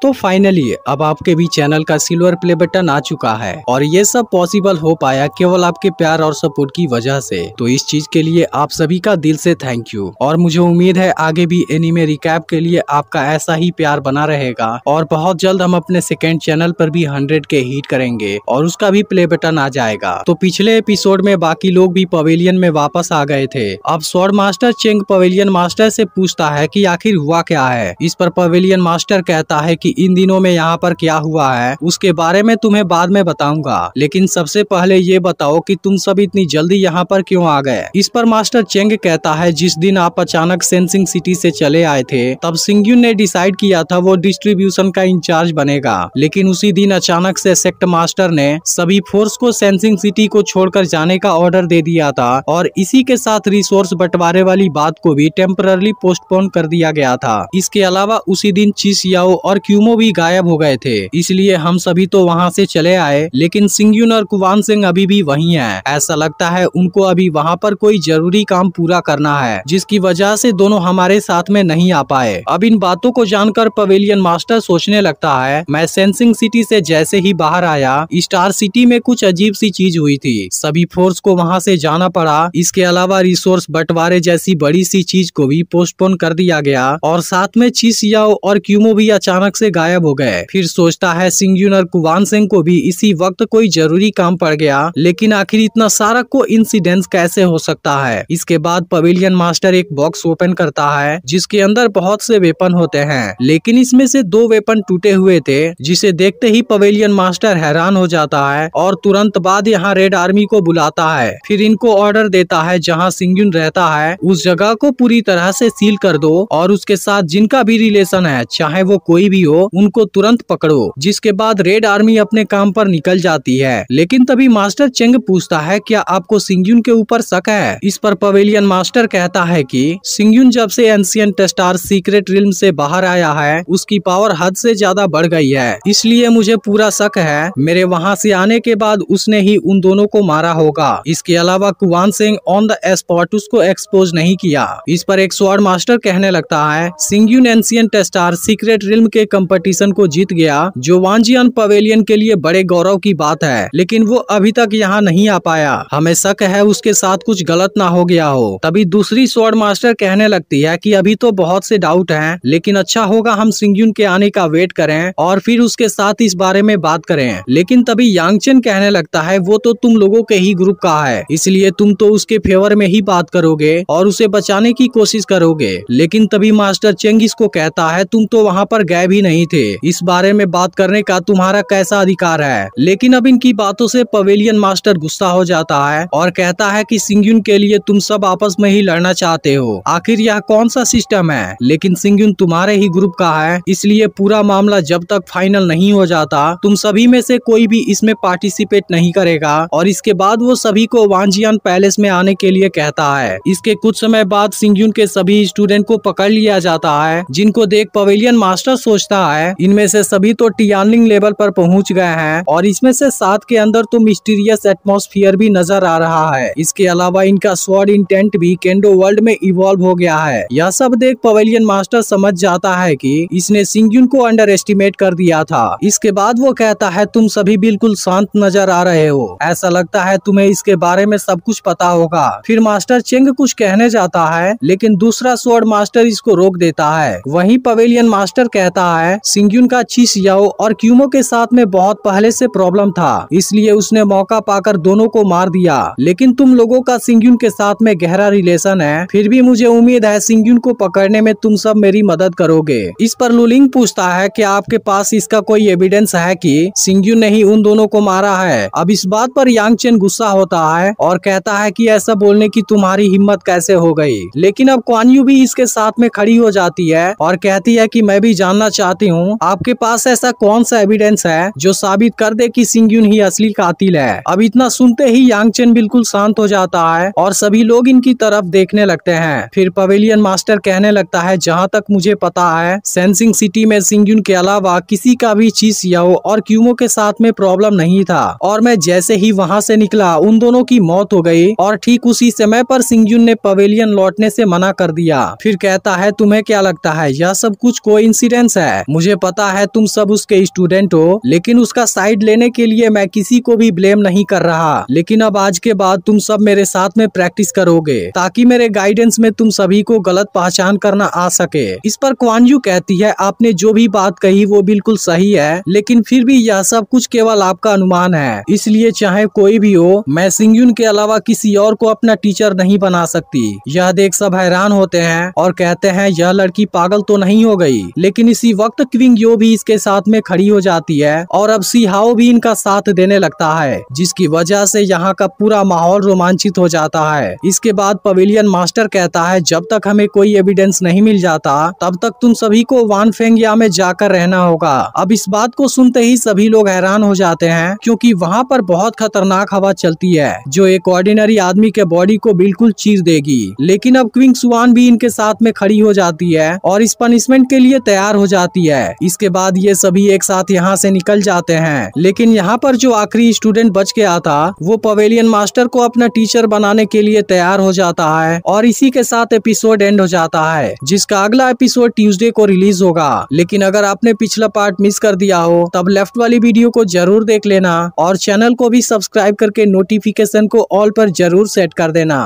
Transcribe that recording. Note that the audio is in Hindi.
तो फाइनली अब आपके भी चैनल का सिल्वर प्ले बटन आ चुका है और ये सब पॉसिबल हो पाया केवल आपके प्यार और सपोर्ट की वजह से। तो इस चीज के लिए आप सभी का दिल से थैंक यू और मुझे उम्मीद है आगे भी एनीमे रिकैप के लिए आपका ऐसा ही प्यार बना रहेगा और बहुत जल्द हम अपने सेकेंड चैनल पर भी 100 के हिट करेंगे और उसका भी प्ले बटन आ जाएगा। तो पिछले एपिसोड में बाकी लोग भी पवेलियन में वापस आ गए थे। अब sword master Cheng pavilion master से पूछता है कि आखिर हुआ क्या है। इस पर पवेलियन मास्टर कहता है कि इन दिनों में यहाँ पर क्या हुआ है उसके बारे में तुम्हें बाद में बताऊंगा, लेकिन सबसे पहले ये बताओ कि तुम सब इतनी जल्दी यहाँ पर क्यों आ गए। इस पर मास्टर चेंग कहता है जिस दिन आप अचानक सेंसिंग सिटी से चले आए थे तब सिंग्यून ने डिसाइड किया था वो डिस्ट्रीब्यूशन का इंचार्ज बनेगा, लेकिन उसी दिन अचानक से सेक्ट मास्टर ने सभी फोर्स को सेंसिंग सिटी को छोड़कर जाने का ऑर्डर दे दिया था और इसी के साथ रिसोर्स बंटवारे वाली बात को भी टेम्पररी पोस्टपोन कर दिया गया था। इसके अलावा उसी दिन चिस याओ और क्यूमो भी गायब हो गए थे, इसलिए हम सभी तो वहाँ से चले आए, लेकिन सिंग्यून और कुवान सिंह अभी भी वहीं हैं। ऐसा लगता है उनको अभी वहाँ पर कोई जरूरी काम पूरा करना है जिसकी वजह से दोनों हमारे साथ में नहीं आ पाए। अब इन बातों को जानकर पवेलियन मास्टर सोचने लगता है मैं सेंसिंग सिटी से जैसे ही बाहर आया स्टार सिटी में कुछ अजीब सी चीज हुई थी, सभी फोर्स को वहाँ से जाना पड़ा। इसके अलावा रिसोर्स बंटवारे जैसी बड़ी सी चीज को भी पोस्टपोन कर दिया गया और साथ में चिस याओ और क्यूमो भी अचानक से गायब हो गए। फिर सोचता है सिंग्यून और कुवान सिंह को भी इसी वक्त कोई जरूरी काम पड़ गया, लेकिन आखिर इतना सारा कोइंसिडेंस कैसे हो सकता है। इसके बाद पवेलियन मास्टर एक बॉक्स ओपन करता है जिसके अंदर बहुत से वेपन होते हैं, लेकिन इसमें से 2 वेपन टूटे हुए थे, जिसे देखते ही पवेलियन मास्टर हैरान हो जाता है और तुरंत बाद यहाँ रेड आर्मी को बुलाता है। फिर इनको ऑर्डर देता है जहाँ सिंग्यून रहता है उस जगह को पूरी तरह से सील कर दो और उसके साथ जिनका भी रिलेशन है चाहे वो कोई भी हो उनको तुरंत पकड़ो। जिसके बाद रेड आर्मी अपने काम पर निकल जाती है, लेकिन तभी मास्टर चेंग पूछता है क्या आपको सिंग्यून के ऊपर शक है। इस पर पवेलियन मास्टर कहता है कि सिंग्यून जब से एंशिएंट स्टार सीक्रेट रिल्म से बाहर आया है उसकी पावर हद से ज्यादा बढ़ गई है, इसलिए मुझे पूरा शक है मेरे वहाँ से आने के बाद उसने ही उन दोनों को मारा होगा। इसके अलावा कुवान सिंह ऑन द स्पॉट उसको एक्सपोज नहीं किया। इस पर एक स्वॉर्ड मास्टर कहने लगता है सिंग्यून एंशिएंट स्टार सीक्रेट रिल्म के कंपटीशन को जीत गया, जो वांजियन पवेलियन के लिए बड़े गौरव की बात है, लेकिन वो अभी तक यहाँ नहीं आ पाया। हमें शक है उसके साथ कुछ गलत ना हो गया हो। तभी दूसरी स्वॉर्ड मास्टर कहने लगती है कि अभी तो बहुत से डाउट हैं, लेकिन अच्छा होगा हम सिंग्यून के आने का वेट करें और फिर उसके साथ इस बारे में बात करें। लेकिन तभी यांगचेन कहने लगता है वो तो तुम लोगों के ही ग्रुप का है, इसलिए तुम तो उसके फेवर में ही बात करोगे और उसे बचाने की कोशिश करोगे। लेकिन तभी मास्टर चेंग इसको कहता है तुम तो वहाँ पर गए भी नहीं थे, इस बारे में बात करने का तुम्हारा कैसा अधिकार है। लेकिन अब इनकी बातों से पवेलियन मास्टर गुस्सा हो जाता है और कहता है कि सिंग्यून के लिए तुम सब आपस में ही लड़ना चाहते हो, आखिर यह कौन सा सिस्टम है। लेकिन सिंग्यून तुम्हारे ही ग्रुप का है, इसलिए पूरा मामला जब तक फाइनल नहीं हो जाता तुम सभी में से कोई भी इसमें पार्टिसिपेट नहीं करेगा। और इसके बाद वो सभी को वांजियन पैलेस में आने के लिए कहता है। इसके कुछ समय बाद सिंग्यून के सभी स्टूडेंट को पकड़ लिया जाता है, जिनको देख पवेलियन मास्टर सोचता है इनमें से सभी तो टियानलिंग लेवल पर पहुंच गए हैं और इसमें से 7 के अंदर तो मिस्टीरियस एटमॉस्फेयर भी नजर आ रहा है। इसके अलावा इनका स्वॉर्ड इंटेंट भी केंडो वर्ल्ड में इवॉल्व हो गया है। यह सब देख पवेलियन मास्टर समझ जाता है कि इसने सिंग्यून को अंडर एस्टिमेट कर दिया था। इसके बाद वो कहता है तुम सभी बिल्कुल शांत नजर आ रहे हो, ऐसा लगता है तुम्हें इसके बारे में सब कुछ पता होगा। फिर मास्टर चेंग कुछ कहने जाता है, लेकिन दूसरा स्वॉर्ड मास्टर इसको रोक देता है। वहीं पवेलियन मास्टर कहता है सिंग्यून का चिस याओ और क्यूमो के साथ में बहुत पहले से प्रॉब्लम था, इसलिए उसने मौका पाकर दोनों को मार दिया। लेकिन तुम लोगों का सिंग्यून के साथ में गहरा रिलेशन है, फिर भी मुझे उम्मीद है सिंग्यून को पकड़ने में तुम सब मेरी मदद करोगे। इस पर लुलिंग पूछता है कि आपके पास इसका कोई एविडेंस है कि सिंग्यून ने ही उन दोनों को मारा है। अब इस बात पर यांगचेन गुस्सा होता है और कहता है कि ऐसा बोलने की तुम्हारी हिम्मत कैसे हो गई। लेकिन अब क्वान यू भी इसके साथ में खड़ी हो जाती है और कहती है कि मैं भी जानना चाहती हूँ आपके पास ऐसा कौन सा एविडेंस है जो साबित कर दे कि सिंग्यून ही असली कातिल है। अब इतना सुनते ही यांगचेन बिल्कुल शांत हो जाता है और सभी लोग इनकी तरफ देखने लगते हैं। फिर पवेलियन मास्टर कहने लगता है जहाँ तक मुझे पता है सेंसिंग सिटी में सिंग्यून के अलावा किसी का भी चिस याओ और क्यूमो के साथ में प्रॉब्लम नहीं था और मैं जैसे ही वहाँ से निकला उन दोनों की मौत हो गई और ठीक उसी समय पर सिंग्यून ने पवेलियन लौटने से मना कर दिया। फिर कहता है तुम्हें क्या लगता है यह सब कुछ कोइंसिडेंस है? मुझे पता है तुम सब उसके स्टूडेंट हो, लेकिन उसका साइड लेने के लिए मैं किसी को भी ब्लेम नहीं कर रहा। लेकिन अब आज के बाद तुम सब मेरे साथ में प्रैक्टिस करोगे ताकि मेरे गाइडेंस में तुम सभी को गलत पहचान करना आ सके। इस पर क्वान यू कहती है, आपने जो भी बात कही वो बिल्कुल सही है, लेकिन फिर भी यह सब कुछ केवल आपका अनुमान है, इसलिए चाहे कोई भी हो, मैं सिंगयुन के अलावा किसी और को अपना टीचर नहीं बना सकती। यह देख सब हैरान होते हैं और कहते हैं यह लड़की पागल तो नहीं हो गई। लेकिन इसी वक्त क्विंग यो भी इसके साथ में खड़ी हो जाती है और अब सी हाओ भी इनका साथ देने लगता है, जिसकी वजह से यहाँ का पूरा माहौल रोमांचित हो जाता है। इसके बाद पवेलियन मास्टर कहता है, जब तक हमें कोई एविडेंस नहीं मिल जाता तब तक तुम सभी को वान फेंगया में जाकर रहना होगा। अब इस बात को सुनते ही सभी लोग हैरान हो जाते हैं, क्योंकि वहाँ पर बहुत खतरनाक हवा चलती है जो एक ऑर्डिनरी आदमी के बॉडी को बिल्कुल चीर देगी। लेकिन अब क्विंग सुआन भी इनके साथ में खड़ी हो जाती है और इस पनिशमेंट के लिए तैयार हो जाती है। इसके बाद ये सभी एक साथ यहाँ से निकल जाते हैं, लेकिन यहाँ पर जो आखिरी स्टूडेंट बच गया था वो पवेलियन मास्टर को अपना टीचर बनाने के लिए तैयार हो जाता है और इसी के साथ एपिसोड एंड हो जाता है, जिसका अगला एपिसोड ट्यूसडे को रिलीज होगा। लेकिन अगर आपने पिछला पार्ट मिस कर दिया हो तब लेफ्ट वाली वीडियो को जरूर देख लेना और चैनल को भी सब्सक्राइब करके नोटिफिकेशन को ऑल पर जरूर सेट कर देना।